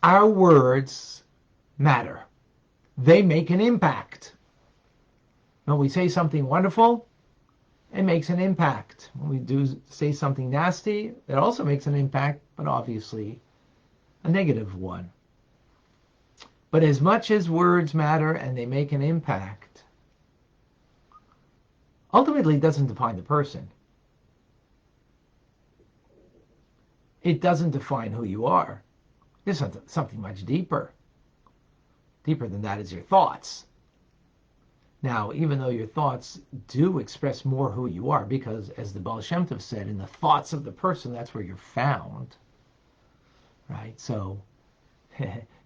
Our words matter. They make an impact. When we say something wonderful, it makes an impact. When we do say something nasty, it also makes an impact, but obviously a negative one. But as much as words matter and they make an impact, ultimately it doesn't define the person. It doesn't define who you are. There's something much deeper. Deeper than that is your thoughts. Now, even though your thoughts do express more who you are, because as the Baal Shem Tov said, in the thoughts of the person, that's where you're found, right? So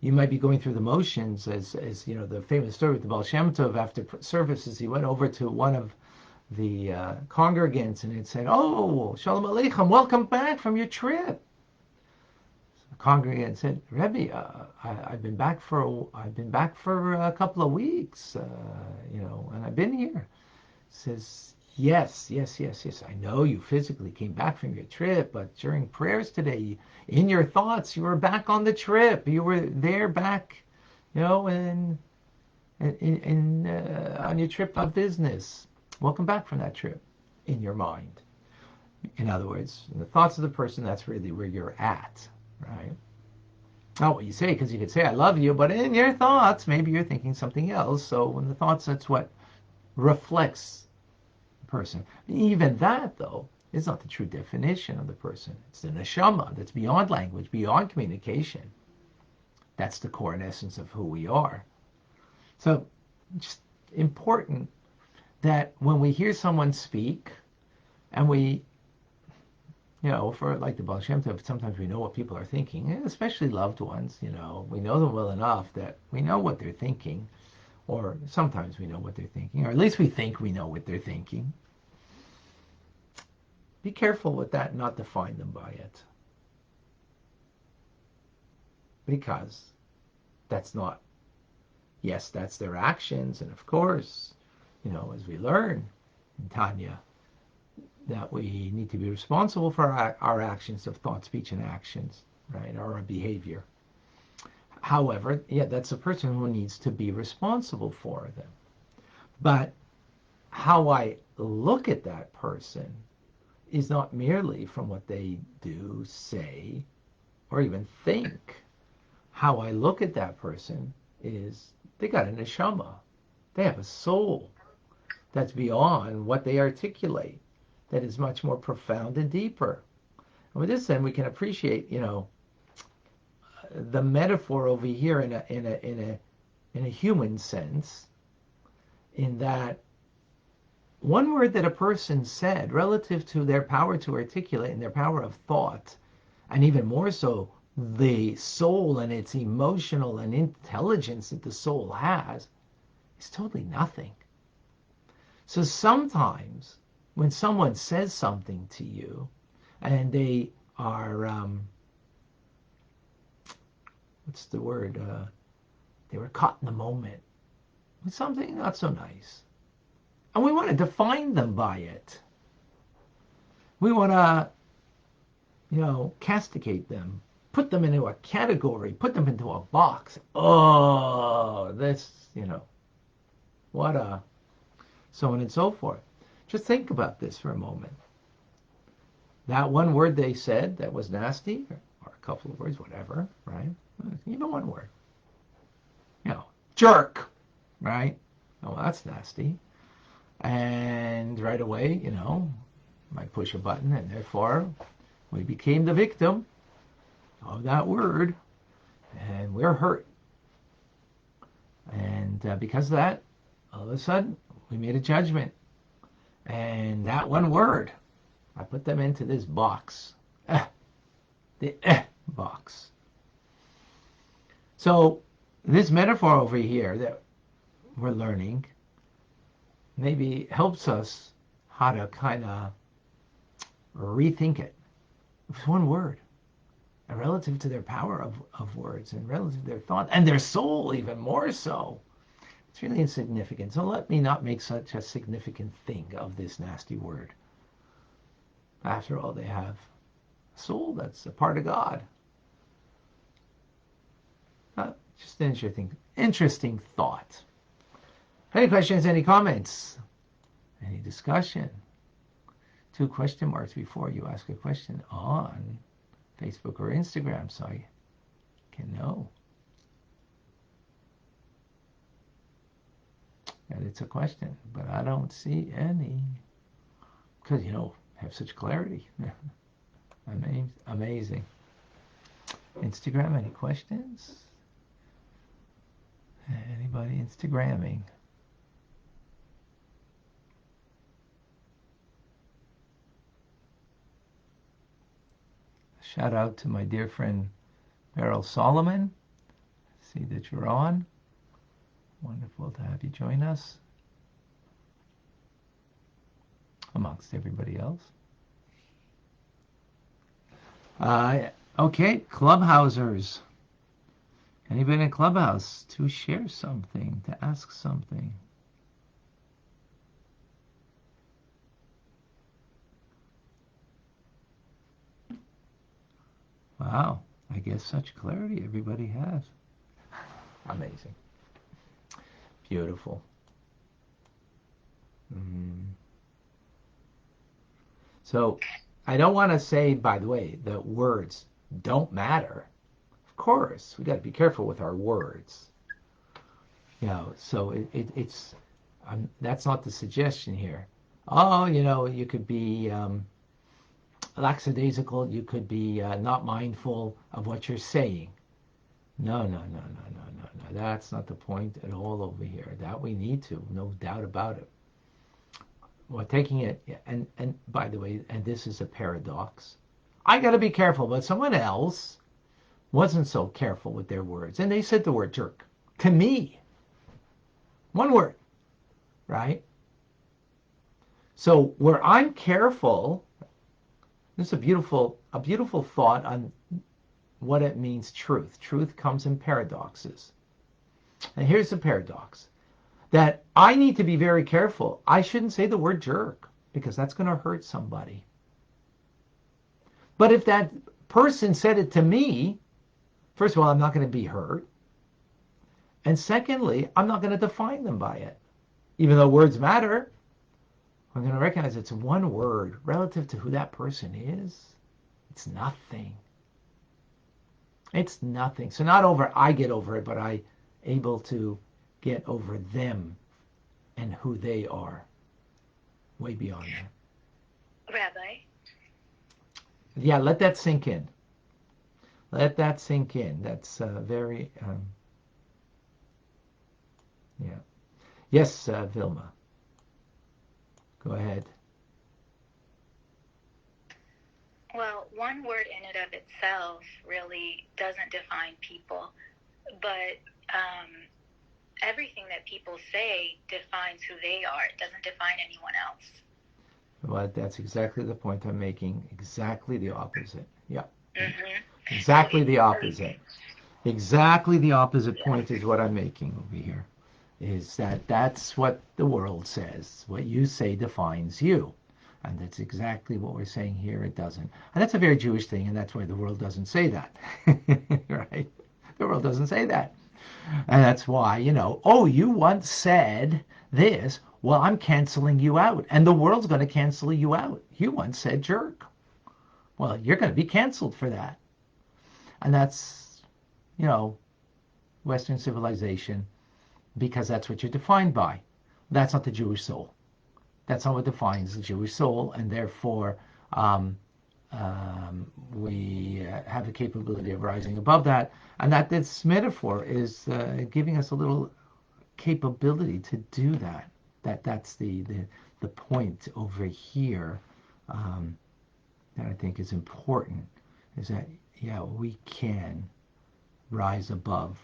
you might be going through the motions, as you know, the famous story with the Baal Shem Tov. After services, he went over to one of the congregants and it said, "Oh, Shalom Aleichem, welcome back from your trip." Congregant said, "Rabbi, I've been back for a couple of weeks, and I've been here." Says, yes. I know you physically came back from your trip, but during prayers today, in your thoughts, you were back on the trip. You were there back, and on your trip of business. Welcome back from that trip in your mind. In other words, in the thoughts of the person, that's really where you're at. Right? Not what you say, because you could say, "I love you," but in your thoughts, maybe you're thinking something else. So in the thoughts, that's what reflects the person. Even that, though, is not the true definition of the person. It's the neshama that's beyond language, beyond communication. That's the core and essence of who we are. So just important that when we hear someone speak, and we for like the Baal Shem Tov, sometimes we know what people are thinking, especially loved ones. We know them well enough that we know what they're thinking, or sometimes we know what they're thinking, or at least we think we know what they're thinking. Be careful with that, not define them by it. Because that's not, yes, that's their actions, and of course, as we learn in Tanya, that we need to be responsible for our actions of thought, speech, and actions, right? Our behavior. However, that's a person who needs to be responsible for them. But how I look at that person is not merely from what they do, say, or even think. How I look at that person is they got a neshama. They have a soul that's beyond what they articulate, that is much more profound and deeper. And with this, then, we can appreciate, the metaphor over here in a human sense, in that one word that a person said relative to their power to articulate and their power of thought, and even more so, the soul and its emotional and intelligence that the soul has, is totally nothing. So sometimes when someone says something to you and they are, they were caught in the moment with something not so nice. And we want to define them by it. We want to, castigate them, put them into a category, put them into a box. Oh, this, what a, so on and so forth. Just think about this for a moment. That one word they said that was nasty, or a couple of words, whatever, right? Even one word. Jerk, right? Oh, that's nasty. And right away, might push a button, and therefore we became the victim of that word, and we're hurt. And because of that, all of a sudden, we made a judgment. And that one word, I put them into this box. The box. So this metaphor over here that we're learning maybe helps us how to kind of rethink it. It's one word. And relative to their power of words, and relative to their thought, and their soul even more so. It's really insignificant. So let me not make such a significant thing of this nasty word. After all, they have a soul that's a part of God. Just an interesting thought. Any questions, any comments, any discussion? 2 question marks before you ask a question on Facebook or Instagram so I can know that it's a question, but I don't see any because have such clarity. Amazing. Instagram, any questions? Anybody Instagramming? Shout out to my dear friend Beryl Solomon. See that you're on. Wonderful to have you join us amongst everybody else. Okay, Clubhousers. Anybody in Clubhouse to share something, to ask something? Wow, I guess such clarity everybody has. Amazing. Beautiful. So I don't want to say, by the way, that words don't matter. Of course, we got to be careful with our words. So it's that's not the suggestion here. Oh, you could be lackadaisical, you could be not mindful of what you're saying. No. That's not the point at all over here. That we need to, no doubt about it. Well, taking it, and by the way, and this is a paradox. I got to be careful, but someone else wasn't so careful with their words, and they said the word jerk to me. One word, right? So where I'm careful, this is a beautiful thought on what it means truth. Truth comes in paradoxes. And here's the paradox. That I need to be very careful. I shouldn't say the word jerk because that's going to hurt somebody. But if that person said it to me, first of all, I'm not going to be hurt. And secondly, I'm not going to define them by it. Even though words matter, I'm going to recognize it's one word relative to who that person is. It's nothing. It's nothing. So I get over it, but I able to get over them and who they are. Way beyond that. Rabbi? Yeah, let that sink in. Let that sink in. That's very... yeah. Yes, Vilma. Go ahead. Well, one word in and of itself really doesn't define people, but everything that people say defines who they are. It doesn't define anyone else. Well, that's exactly the point I'm making. Exactly the opposite. Yeah. Mm-hmm. Exactly the opposite. Exactly the opposite point is what I'm making over here. Is that's what the world says. What you say defines you. And that's exactly what we're saying here. It doesn't. And that's a very Jewish thing, and that's why the world doesn't say that. Right? The world doesn't say that. And that's why, oh, you once said this. Well, I'm canceling you out. And the world's going to cancel you out. You once said jerk. Well, you're going to be canceled for that. And that's, Western civilization, because that's what you're defined by. That's not the Jewish soul. That's not what defines the Jewish soul, and therefore we have the capability of rising above that. And that this metaphor is giving us a little capability to do that. That's the point over here that I think is important, is that, we can rise above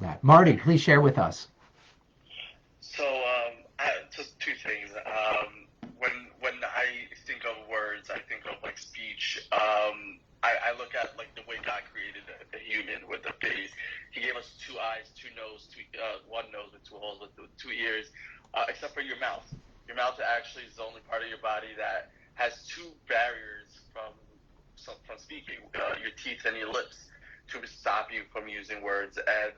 that. Marty, please share with us. So, just 2 things. When I think of words, I think of like speech. I look at like the way God created a human with a face. He gave us 2 eyes, 2 nose, 1 nose with 2 holes, with 2 ears, except for your mouth. Your mouth actually is the only part of your body that has 2 barriers from speaking, your teeth and your lips. to stop you from using words. And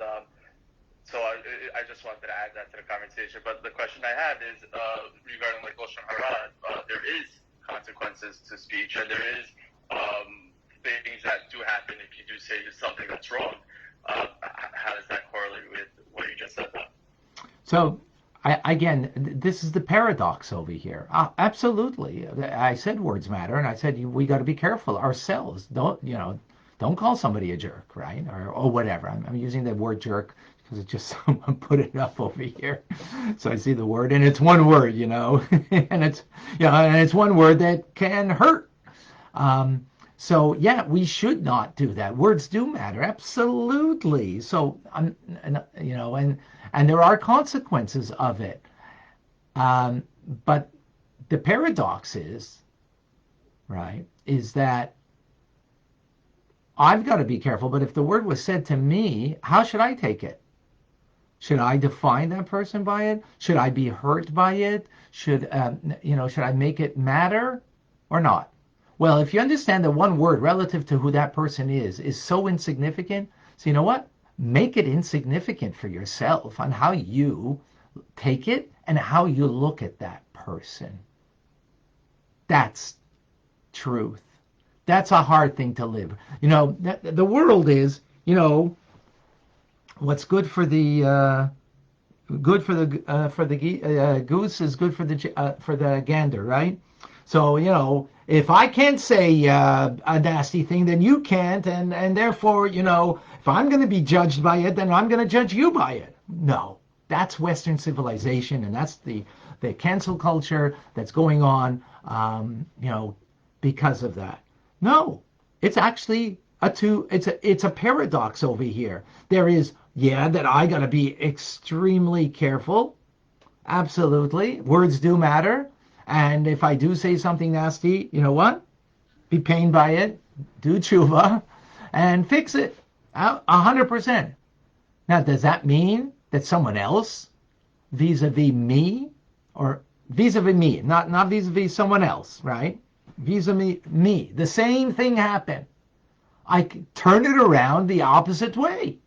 so I just wanted to add that to the conversation. But the question I had is regarding like Lashon Hara. There is consequences to speech, and there is things that do happen if you do say something that's wrong. How does that correlate with what you just said? So, again, this is the paradox over here. Absolutely, I said words matter, and I said we got to be careful ourselves. Don't call somebody a jerk, right? Or whatever. I'm using the word jerk because it's just someone put it up over here. So I see the word, and it's one word, and it's one word that can hurt. So yeah, we should not do that. Words do matter, absolutely. So and there are consequences of it. But the paradox is, right, is that I've got to be careful. But if the word was said to me, how should I take it? Should I define that person by it? Should I be hurt by it? Should I make it matter or not? Well, if you understand that one word relative to who that person is so insignificant, so you know what? Make it insignificant for yourself on how you take it and how you look at that person. That's truth. That's a hard thing to live. The world is, what's good for the goose is good for the gander, right? So if I can't say a nasty thing, then you can't, and therefore if I'm going to be judged by it, then I'm going to judge you by it. No, that's Western civilization, and that's the cancel culture that's going on, because of that. No, it's actually it's a paradox over here. There is, that I got to be extremely careful. Absolutely. Words do matter. And if I do say something nasty, you know what? Be pained by it, do tshuva, and fix it 100%. Now, does that mean that someone else, vis-a-vis me, or vis-a-vis me, not vis-a-vis someone else, right? Vis-a-vis me, the same thing happened. I turn it around the opposite way.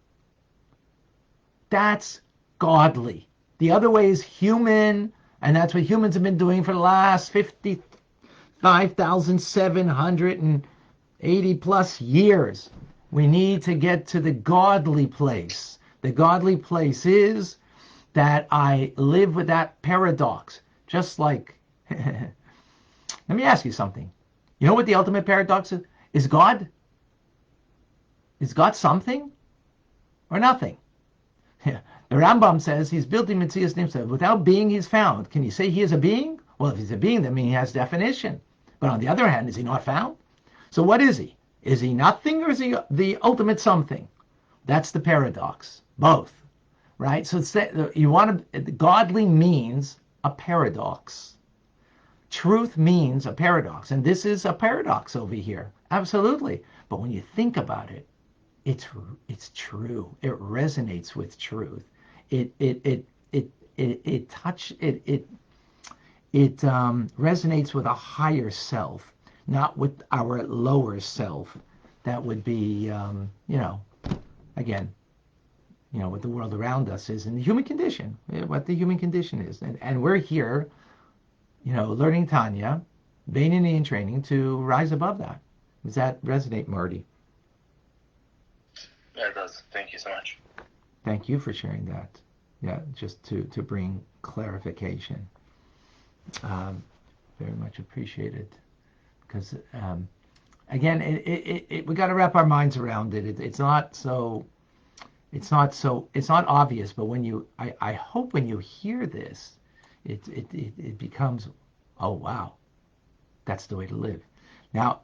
That's godly. The other way is human, and that's what humans have been doing for the last 55,780 plus years. We need to get to the godly place. The godly place is that I live with that paradox. Just like, let me ask you something. You know what the ultimate paradox is? Is God something or nothing? The Rambam says he's built in Metzias Nimsa. Without being, he's found. Can you say he is a being? Well, if he's a being, that means he has definition. But on the other hand, is he not found? So what is he? Is he nothing, or is he the ultimate something? That's the paradox. Both, right? So it's that godly means a paradox. Truth means a paradox, and this is a paradox over here. Absolutely. But when you think about it, it's true. It resonates with truth. It resonates with a higher self, not with our lower self. That would be, again, what the world around us is, and the human condition, what the human condition is, and we're here, learning Tanya, Beinoni in training to rise above that. Does that resonate, Marty? Yeah, it does. Thank you so much. Thank you for sharing that. Yeah, just to bring clarification. Very much appreciated. Because, again, we got to wrap our minds around it. It's not obvious, but I hope when you hear this, it becomes, oh, wow, that's the way to live. Now,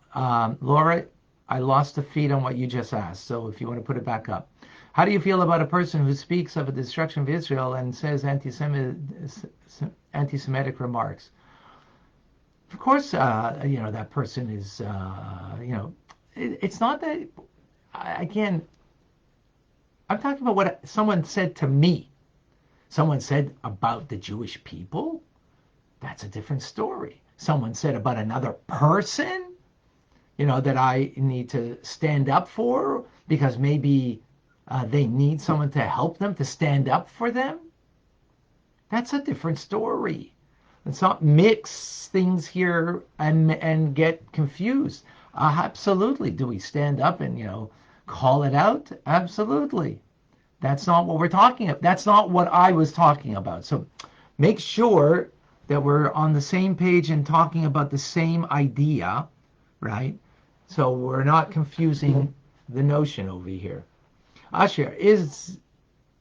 Laura, I lost the feed on what you just asked, so if you want to put it back up. How do you feel about a person who speaks of a destruction of Israel and says anti-Semitic remarks? Of course, that person is, it's not that, again, I'm talking about what someone said to me. Someone said about the Jewish people, that's a different story. Someone said about another person, that I need to stand up for, because maybe they need someone to help them, to stand up for them. That's a different story. Let's not mix things here and get confused. Absolutely. Do we stand up and, call it out? Absolutely. That's not what we're talking about. That's not what I was talking about. So make sure that we're on the same page and talking about the same idea, right? So we're not confusing the notion over here. Asher, is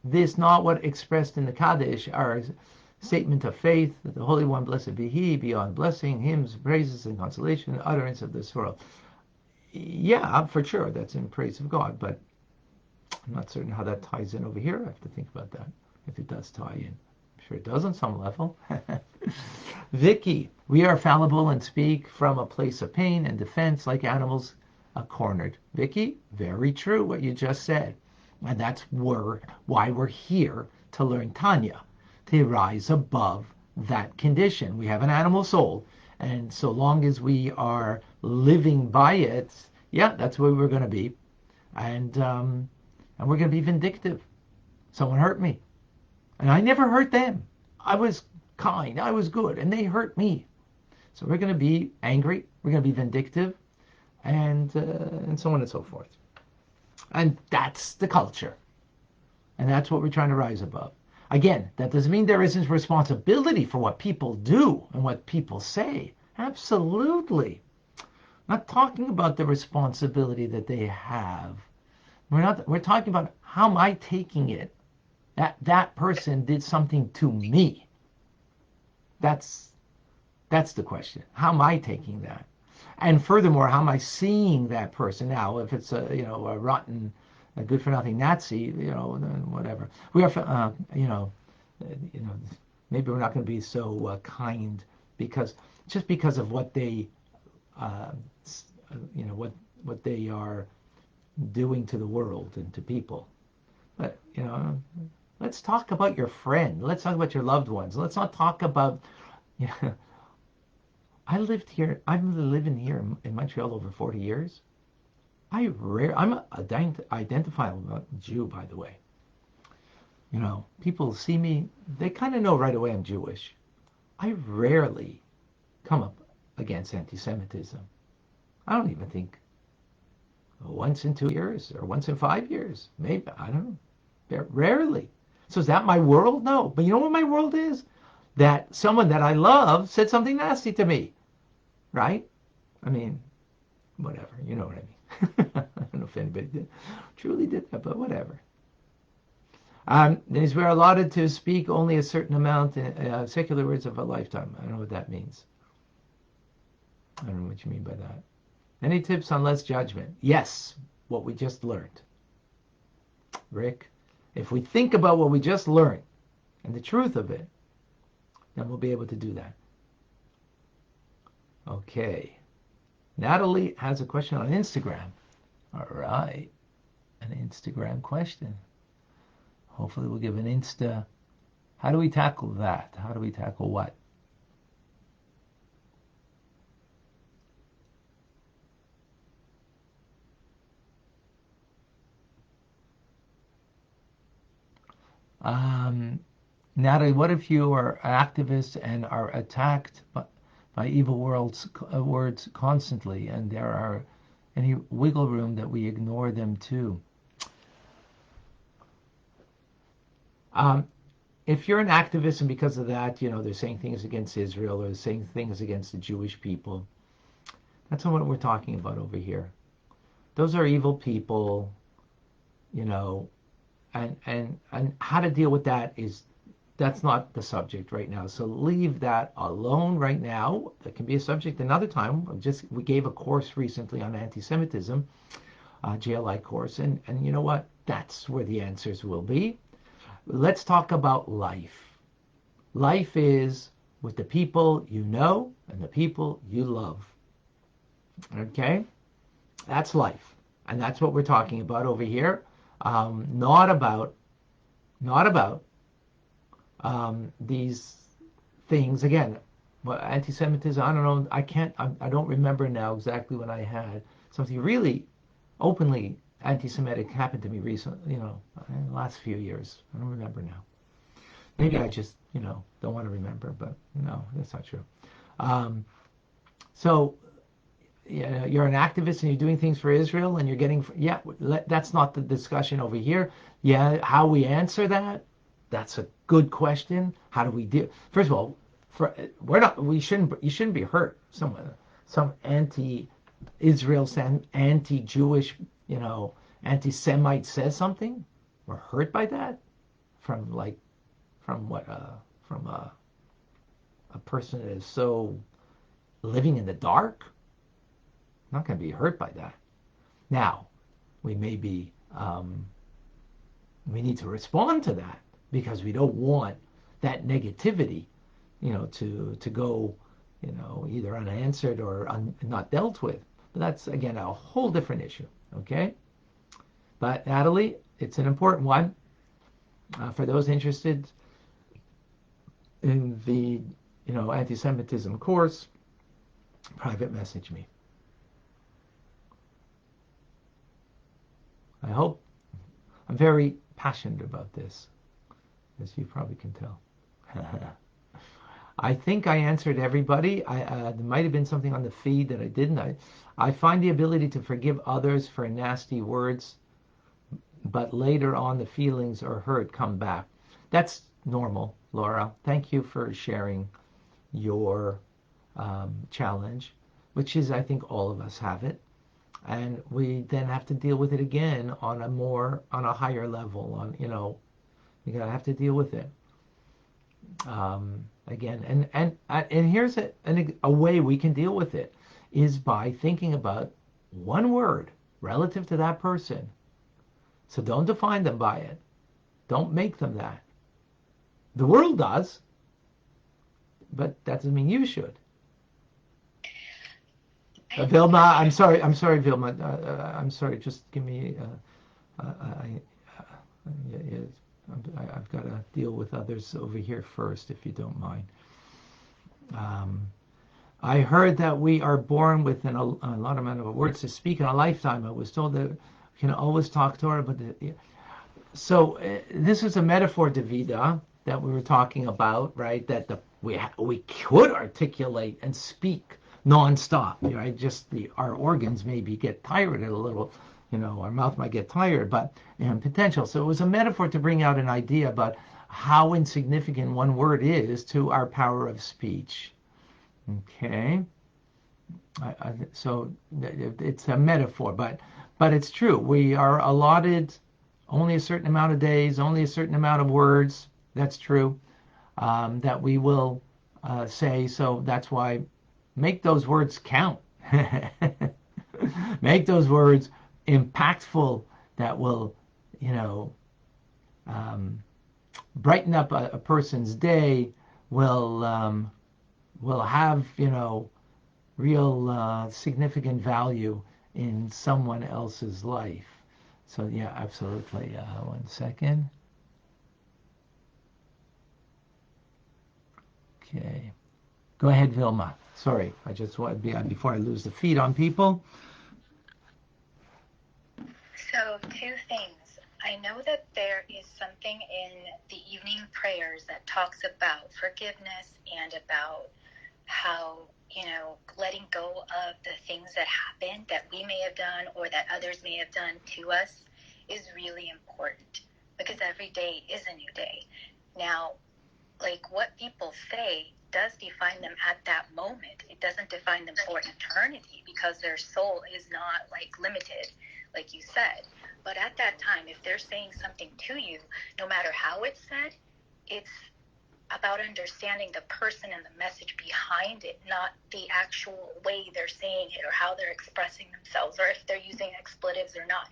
this not what expressed in the Kaddish, our statement of faith, that the Holy One, blessed be He, beyond blessing, hymns, praises, and consolation, utterance of this world? Yeah, for sure, that's in praise of God, but I'm not certain how that ties in over here. I have to think about that, if it does tie in. I'm sure it does on some level. Vicky, we are fallible and speak from a place of pain and defense like animals cornered. Vicky, very true what you just said. And that's why we're here to learn Tanya, to rise above that condition. We have an animal soul, and so long as we are living by it, yeah, that's where we're going to be. And we're going to be vindictive. Someone hurt me, and I never hurt them. I was kind, I was good, and they hurt me. So we're going to be angry, we're going to be vindictive, and so on and so forth. And that's the culture. And that's what we're trying to rise above. Again, that doesn't mean there isn't responsibility for what people do and what people say. Absolutely. I'm not talking about the responsibility that they have. We're talking about, how am I taking it that person did something to me? That's the question. How am I taking that? And furthermore, how am I seeing that person now? If it's a rotten, a good for nothing Nazi, whatever. We are, maybe we're not going to be so kind because of what they, what they are doing to the world and to people. But let's talk about your friend. Let's talk about your loved ones. Let's not talk about. I lived here. I've been living here in Montreal over 40 years. I'm an identifiable Jew, by the way. People see me, they kind of know right away I'm Jewish. I rarely come up against anti-Semitism. I don't even think once in 2 years or once in 5 years. Maybe, I don't know. Rarely. So is that my world? No. But you know what my world is? That someone that I love said something nasty to me. Right? I mean, whatever. You know what I mean. I don't know if anybody truly did that, but whatever. Is we're allotted to speak only a certain amount, secular words of a lifetime. I don't know what that means. I don't know what you mean by that. Any tips on less judgment? Yes, what we just learned. Rick, if we think about what we just learned and the truth of it, then we'll be able to do that. Okay. Natalie has a question on Instagram. All right. An Instagram question. Hopefully we'll give an Insta. How do we tackle that? How do we tackle what? Natalie, what if you are activists and are attacked by evil words constantly, and there are any wiggle room that we ignore them too? If you're an activist and because of that, they're saying things against Israel or saying things against the Jewish people, that's not what we're talking about over here. Those are evil people, and how to deal with that's not the subject right now. So leave that alone right now. That can be a subject another time. We gave a course recently on anti-Semitism, JLI course, and you know what? That's where the answers will be. Let's talk about life. Life is with the people you know and the people you love. Okay? That's life. And that's what we're talking about over here. Not about these things. Again, anti-Semitism, I don't know, I don't remember now exactly when I had something really openly anti-Semitic happened to me recently, in the last few years. I don't remember now. Maybe I just, don't want to remember, but no, that's not true. So, you're an activist and you're doing things for Israel and you're getting, that's not the discussion over here. Yeah, how we answer that, that's a good question. How do we deal? First of all, you shouldn't be hurt. Some anti-Israel, anti-Jewish, anti-Semite says something. We're hurt by that from a person that is so living in the dark. I'm not going to be hurt by that. Now, we need to respond to that because we don't want that negativity, to go, either unanswered or not dealt with. But that's, again, a whole different issue, okay? But Natalie, it's an important one. For those interested in the, anti-Semitism course, private message me. I hope. I'm very passionate about this, as you probably can tell. I think I answered everybody. There might have been something on the feed that I didn't. I find the ability to forgive others for nasty words, but later on the feelings or hurt come back. That's normal, Laura. Thank you for sharing your challenge, which is, I think all of us have it. And we then have to deal with it again on a higher level. You gotta have to deal with it again. And here's a way we can deal with it is by thinking about one word relative to that person. So don't define them by it. Don't make them that. The world does, but that doesn't mean you should. Vilma, I'm sorry, Vilma. I'm sorry. Just give me. I've got to deal with others over here first, if you don't mind. I heard that we are born with a lot amount of words to speak in a lifetime. I was told that we can always talk Torah, but so this is a metaphor, Davida, that we were talking about, right? That we could articulate and speak nonstop, right? Just our organs maybe get tired a little, our mouth might get tired, but potential. So it was a metaphor to bring out an idea about how insignificant one word is to our power of speech. Okay, so it's a metaphor, but it's true. We are allotted only a certain amount of days, only a certain amount of words. That's true. That we will say. So that's why. Make those words count. Make those words impactful that will, brighten up a person's day, will have, real significant value in someone else's life. So yeah, absolutely. 1 second. Okay. Go ahead, Vilma. Sorry, I just want to be on before I lose the feed on people. So, 2 things. I know that there is something in the evening prayers that talks about forgiveness and about how, letting go of the things that happened that we may have done or that others may have done to us is really important because every day is a new day. Now, like what people say does define them at that moment. It doesn't define them for eternity because their soul is not limited, like you said. But at that time, if they're saying something to you, no matter how it's said, it's about understanding the person and the message behind it, not the actual way they're saying it or how they're expressing themselves or if they're using expletives or not.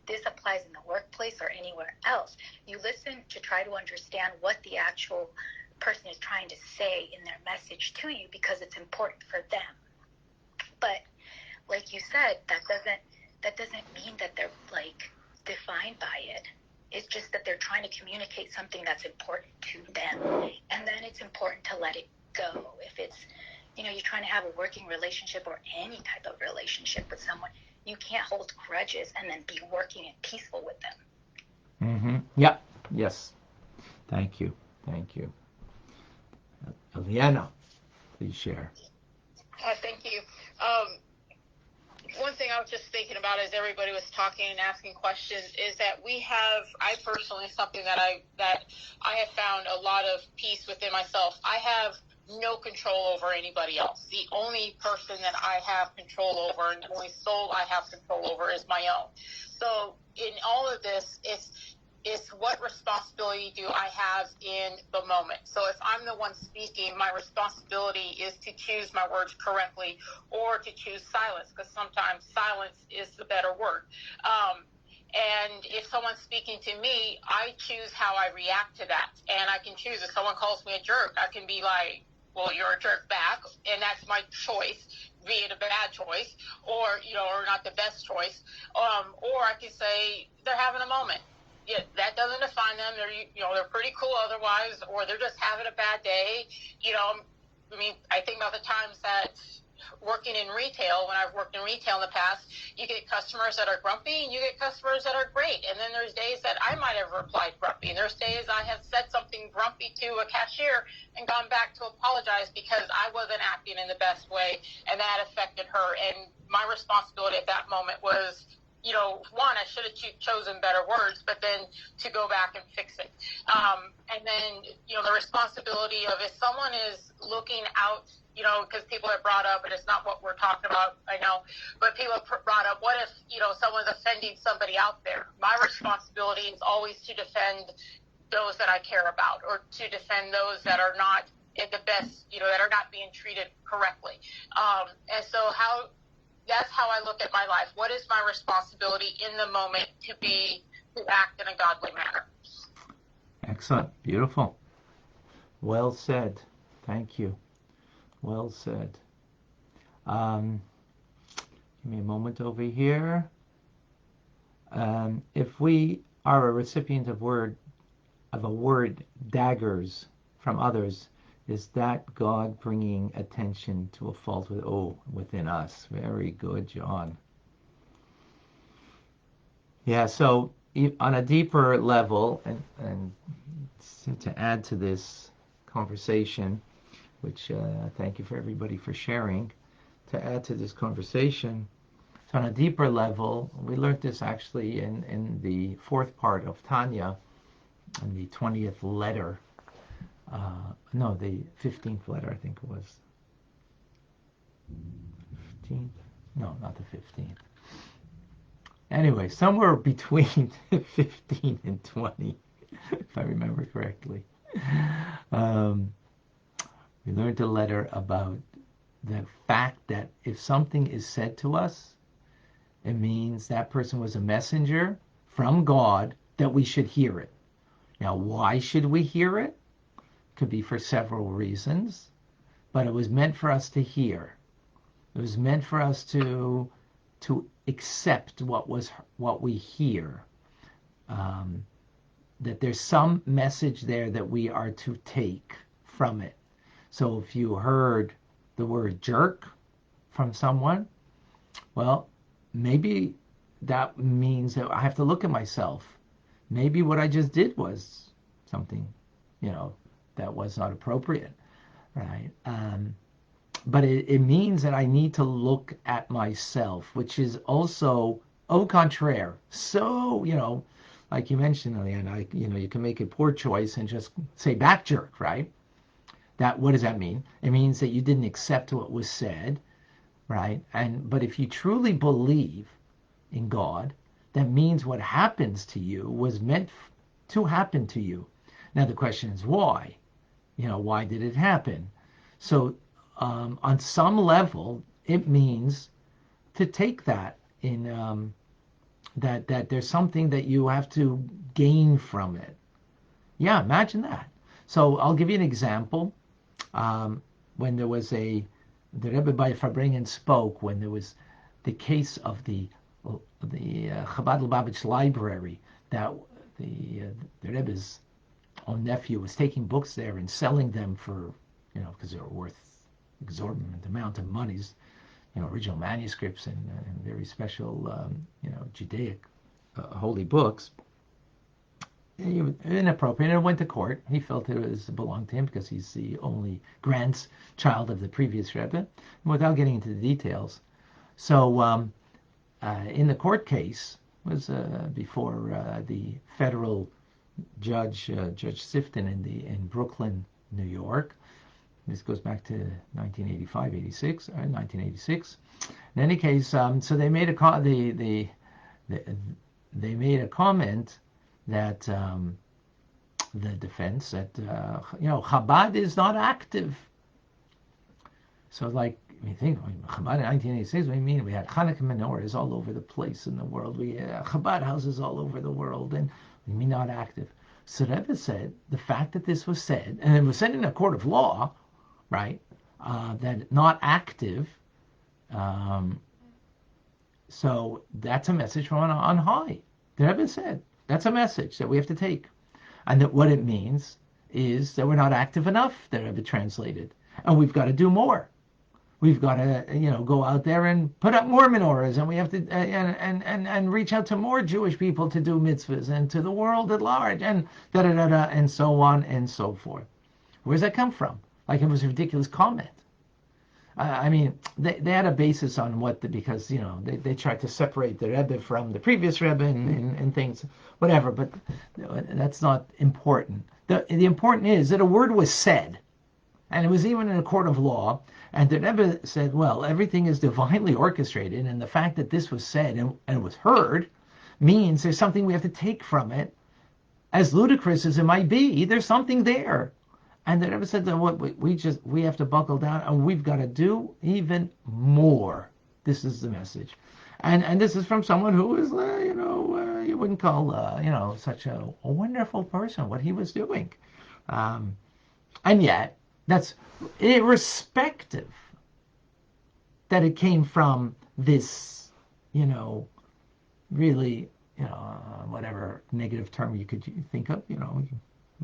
This applies in the workplace or anywhere else. You listen to try to understand what the actual person is trying to say in their message to you because it's important for them. But like you said, that doesn't mean that they're defined by it. It's just that they're trying to communicate something that's important to them. And then it's important to let it go. If it's, you trying to have a working relationship or any type of relationship with someone, you can't hold grudges and then be working and peaceful with them. Mm-hmm. Yeah. Yes. Thank you. Thank you. Eliana, please share. Thank you. One thing I was just thinking about as everybody was talking and asking questions is that I personally, something that I have found a lot of peace within myself. I have no control over anybody else. The only person that I have control over and the only soul I have control over is my own. So in all of this, it's what responsibility do I have in the moment? So if I'm the one speaking, my responsibility is to choose my words correctly or to choose silence, because sometimes silence is the better word. And if someone's speaking to me, I choose how I react to that. And I can choose, if someone calls me a jerk, I can be like, well, you're a jerk back, and that's my choice, be it a bad choice or, or not the best choice. Or I can say they're having a moment. Yeah, that doesn't define them. They're pretty cool otherwise, or they're just having a bad day. I think about the times that working in retail, when I've worked in retail in the past, you get customers that are grumpy and you get customers that are great. And then there's days that I might have replied grumpy. And there's days I have said something grumpy to a cashier and gone back to apologize because I wasn't acting in the best way, and that affected her. And my responsibility at that moment was, one, I should have chosen better words, but then to go back and fix it. And then, the responsibility of if someone is looking out, because people have brought up, and it's not what we're talking about, I know, but people have brought up, what if, someone's offending somebody out there? My responsibility is always to defend those that I care about, or to defend those that are not at the best, that are not being treated correctly. And so that's how I look at my life. What is my responsibility in the moment to act in a godly manner? Excellent. Beautiful. Well said. Thank you. Well said. Give me a moment over here. If we are a recipient of a word daggers from others, is that God bringing attention to a fault within us? Very good, John. Yeah, so on a deeper level, and to add to this conversation, which thank you for everybody for sharing, to add to this conversation, so on a deeper level, we learned this actually in the fourth part of Tanya, in the 20th letter. The 15th letter, I think it was. 15th? No, not the 15th. Anyway, somewhere between 15 and 20, if I remember correctly. We learned a letter about the fact that if something is said to us, it means that person was a messenger from God, that we should hear it. Now, why should we hear it? Could be for several reasons, but it was meant for us to hear. It was meant for us to accept what we hear. That there's some message there that we are to take from it. So if you heard the word jerk from someone, well, maybe that means that I have to look at myself. Maybe what I just did was something, that was not appropriate, right? But it means that I need to look at myself, which is also au contraire. So, like you mentioned, Eliana, you can make a poor choice and just say back jerk, right? What does that mean? It means that you didn't accept what was said, right? But if you truly believe in God, that means what happens to you was meant to happen to you. Now the question is why? Why did it happen? So on some level, it means to take that in that there's something that you have to gain from it. Yeah, imagine that. So I'll give you an example. When there was the Rabbi by Farbrengen spoke when there was the case of the Chabad Lubavitch library, that the Rebbe's own nephew was taking books there and selling them for, because they were worth exorbitant amount of monies, original manuscripts and very special, Judaic holy books. Inappropriate, and it went to court. He felt it belonged to him because he's the only grandchild of the previous Rebbe, without getting into the details. So in the court case, was before the federal judge, Judge Sifton in Brooklyn, New York. This goes back to 1986. In any case, so they made they made a comment that the defense that Chabad is not active. So think Chabad in 1986. What do you mean? We had Hanukkah menorahs all over the place in the world. We had Chabad houses all over the world, and we mean not active. So Rebbe said the fact that this was said, and it was said in a court of law, right? That not active. So that's a message from on high. The Rebbe said that's a message that we have to take, and that what it means is that we're not active enough. The Rebbe translated, and we've got to do more. We've got to, go out there and put up more menorahs, and we have to, and reach out to more Jewish people to do mitzvahs, and to the world at large, and and so on and so forth. Where's that come from? Like it was a ridiculous comment. I mean, they had a basis on because they tried to separate the Rebbe from the previous Rebbe and things, whatever. But that's not important. The important is that a word was said, and it was even in a court of law. And the Rebbe said, well, everything is divinely orchestrated, and the fact that this was said and was heard means there's something we have to take from it. As ludicrous as it might be, there's something there. And the Rebbe said that we have to buckle down, and we've got to do even more. This is the message, and this is from someone who is you wouldn't call such a wonderful person what he was doing, and yet that's irrespective that it came from this really whatever negative term you could think of you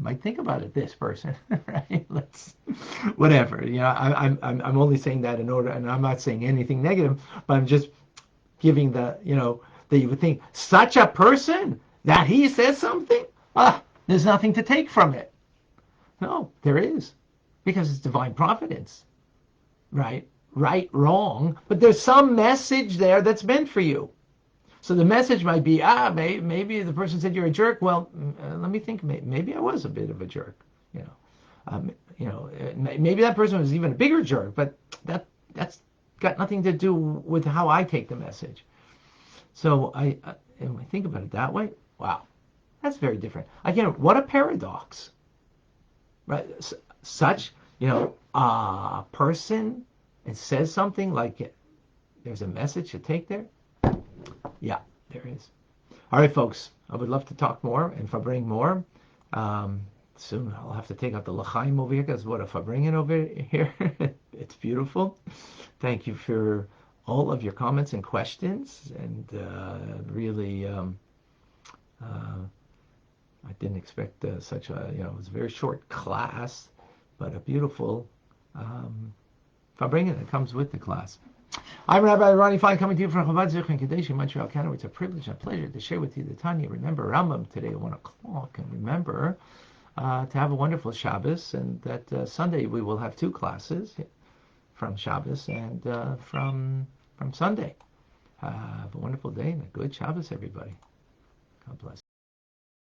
might think about it, this person, right? Whatever. I'm only saying that in order, and I'm not saying anything negative, but I'm just giving that you would think such a person that he says something. There's nothing to take from it. No, there is, because it's divine providence, right? Right, wrong, but there's some message there that's meant for you. So the message might be, maybe the person said you're a jerk. Well, let me think. Maybe I was a bit of a jerk. Maybe that person was even a bigger jerk. But that's got nothing to do with how I take the message. So and when I think about it that way, wow, that's very different. Again, what a paradox, right? Such a person and says something like there's a message to take there. Yeah, there is. All right, folks. I would love to talk more and Fabring more. Soon I'll have to take out the L'chaim over here because what if I bring it over here? It's beautiful. Thank you for all of your comments and questions. And really, I didn't expect such a, it was a very short class, but a beautiful Fabring it comes with the class. I'm Rabbi Ronnie Fine, coming to you from Chabad Zich in Kadesh in Montreal, Canada. It's a privilege and a pleasure to share with you the Tanya. Remember Rambam today at 1 o'clock, and remember to have a wonderful Shabbos, and that Sunday we will have 2 classes from Shabbos and from Sunday. Have a wonderful day and a good Shabbos, everybody. God bless.